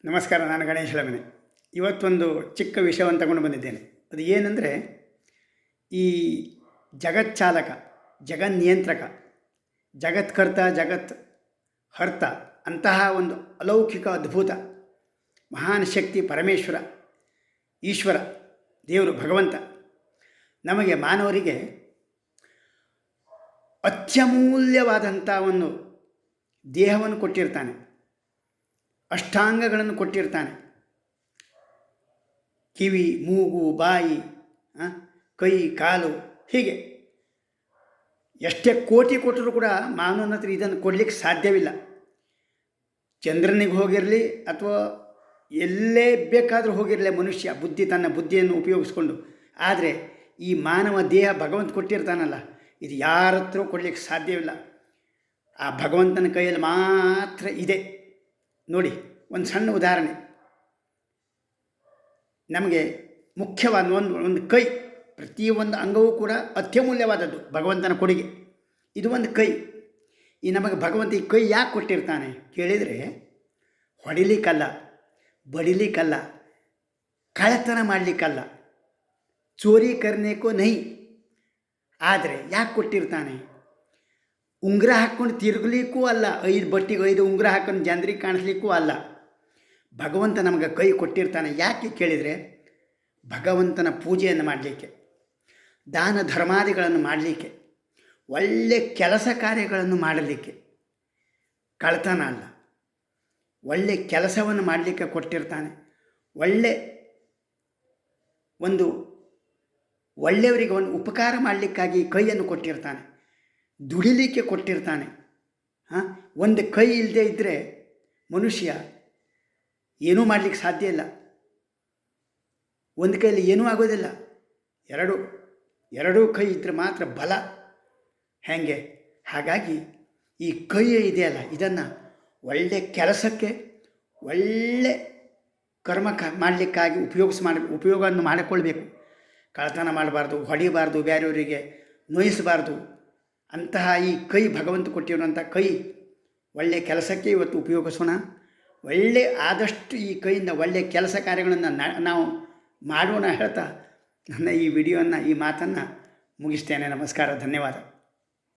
ನಮಸ್ಕಾರ. ನಾನು ಗಣೇಶ್ ಲಮನೆ. ಇವತ್ತೊಂದು ಚಿಕ್ಕ ವಿಷಯವನ್ನು ತಗೊಂಡು ಬಂದಿದ್ದೇನೆ. ಅದು ಏನಂದರೆ, ಈ ಜಗಚ್ಚಾಲಕ, ಜಗನ್ನಿಯಂತ್ರಕ, ಜಗತ್ಕರ್ತ, ಜಗತ್ ಹರ್ತ ಅಂತಹ ಒಂದು ಅಲೌಕಿಕ ಅದ್ಭುತ ಮಹಾನ್ ಶಕ್ತಿ ಪರಮೇಶ್ವರ, ಈಶ್ವರ, ದೇವರು, ಭಗವಂತ ನಮಗೆ ಮಾನವರಿಗೆ ಅತ್ಯಮೂಲ್ಯವಾದಂಥ ಒಂದು ದೇಹವನ್ನು ಕೊಟ್ಟಿರ್ತಾನೆ, ಅಷ್ಟಾಂಗಗಳನ್ನು ಕೊಟ್ಟಿರ್ತಾನೆ. ಕಿವಿ, ಮೂಗು, ಬಾಯಿ, ಕೈ, ಕಾಲು, ಹೀಗೆ ಎಷ್ಟೇ ಕೋಟಿ ಕೊಟ್ಟರೂ ಕೂಡ ಮಾನವನ ಹತ್ರ ಇದನ್ನು ಕೊಡಲಿಕ್ಕೆ ಸಾಧ್ಯವಿಲ್ಲ. ಚಂದ್ರನಿಗೆ ಹೋಗಿರಲಿ ಅಥವಾ ಎಲ್ಲೇ ಬೇಕಾದರೂ ಹೋಗಿರಲಿ ಮನುಷ್ಯ ತನ್ನ ಬುದ್ಧಿಯನ್ನು ಉಪಯೋಗಿಸ್ಕೊಂಡು, ಆದರೆ ಈ ಮಾನವ ದೇಹ ಭಗವಂತ ಕೊಟ್ಟಿರ್ತಾನಲ್ಲ, ಇದು ಯಾರ ಹತ್ರ ಕೊಡಲಿಕ್ಕೆ ಸಾಧ್ಯವಿಲ್ಲ. ಆ ಭಗವಂತನ ಕೈಯಲ್ಲಿ ಮಾತ್ರ ಇದೆ. ನೋಡಿ, ಒಂದು ಸಣ್ಣ ಉದಾಹರಣೆ. ನಮಗೆ ಮುಖ್ಯವಾದ ಒಂದು ಕೈ, ಪ್ರತಿಯೊಂದು ಅಂಗವೂ ಕೂಡ ಅತ್ಯಮೂಲ್ಯವಾದದ್ದು, ಭಗವಂತನ ಕೊಡುಗೆ. ಇದು ಒಂದು ಕೈ. ಈ ನಮಗೆ ಭಗವಂತ ಈ ಕೈ ಯಾಕೆ ಕೊಟ್ಟಿರ್ತಾನೆ ಕೇಳಿದರೆ, ಹೊಡಿಲಿಕ್ಕಲ್ಲ, ಬಡಿಲಿಕ್ಕಲ್ಲ, ಕಳ್ಳತನ ಮಾಡಲಿಕ್ಕಲ್ಲ, ಚೋರಿ ಕರ್ನೇಕೋ ನಹಿ. ಆದರೆ ಯಾಕೆ ಕೊಟ್ಟಿರ್ತಾನೆ? ಉಂಗುರ ಹಾಕ್ಕೊಂಡು ತಿರುಗಲಿಕ್ಕೂ ಅಲ್ಲ, 5 ಬಟ್ಟಿಗೆ 5 ಉಂಗುರ ಹಾಕೊಂಡು ಜನರಿಗೆ ಕಾಣಿಸ್ಲಿಕ್ಕೂ ಅಲ್ಲ. ಭಗವಂತ ನಮಗೆ ಕೈ ಕೊಟ್ಟಿರ್ತಾನೆ. ಯಾಕೆ ಕೇಳಿದರೆ, ಭಗವಂತನ ಪೂಜೆಯನ್ನು ಮಾಡಲಿಕ್ಕೆ, ದಾನ ಧರ್ಮಾದಿಗಳನ್ನು ಮಾಡಲಿಕ್ಕೆ, ಒಳ್ಳೆ ಕೆಲಸ ಕಾರ್ಯಗಳನ್ನು ಮಾಡಲಿಕ್ಕೆ. ಕಳ್ತನ ಅಲ್ಲ, ಒಳ್ಳೆ ಕೆಲಸವನ್ನು ಮಾಡಲಿಕ್ಕೆ ಕೊಟ್ಟಿರ್ತಾನೆ. ಒಳ್ಳೆಯವರಿಗೆ ಒಂದು ಉಪಕಾರ ಮಾಡಲಿಕ್ಕಾಗಿ ಕೈಯನ್ನು ಕೊಟ್ಟಿರ್ತಾನೆ, ದುಡಿಲಿಕ್ಕೆ ಕೊಟ್ಟಿರ್ತಾನೆ. ಒಂದು ಕೈ ಇಲ್ಲದೆ ಇದ್ದರೆ ಮನುಷ್ಯ ಏನೂ ಮಾಡಲಿಕ್ಕೆ ಸಾಧ್ಯ ಇಲ್ಲ. ಒಂದು ಕೈಯಲ್ಲಿ ಏನೂ ಆಗೋದಿಲ್ಲ. ಎರಡೂ ಕೈ ಇದ್ದರೆ ಮಾತ್ರ ಬಲ. ಹೇಗೆ? ಹಾಗಾಗಿ ಈ ಕೈ ಇದೆಯಲ್ಲ, ಇದನ್ನು ಒಳ್ಳೆ ಕೆಲಸಕ್ಕೆ, ಒಳ್ಳೆ ಕರ್ಮ ಮಾಡಲಿಕ್ಕಾಗಿ ಉಪಯೋಗವನ್ನು ಮಾಡಿಕೊಳ್ಬೇಕು. ಕಳ್ಳತನ ಮಾಡಬಾರ್ದು, ಹೊಡಿಬಾರ್ದು, ಬೇರೆಯವರಿಗೆ ನೋಯಿಸಬಾರ್ದು. ಅಂತಹ ಈ ಕೈ, ಭಗವಂತ ಕೊಟ್ಟಿರುವಂಥ ಕೈ, ಒಳ್ಳೆಯ ಕೆಲಸಕ್ಕೆ ಇವತ್ತು ಉಪಯೋಗಿಸೋಣ. ಆದಷ್ಟು ಈ ಕೈಯಿಂದ ಒಳ್ಳೆಯ ಕೆಲಸ ಕಾರ್ಯಗಳನ್ನು ನಾವು ಮಾಡೋಣ ಹೇಳ್ತಾ ನನ್ನ ಈ ವಿಡಿಯೋವನ್ನು, ಈ ಮಾತನ್ನು ಮುಗಿಸ್ತೇನೆ. ನಮಸ್ಕಾರ, ಧನ್ಯವಾದ.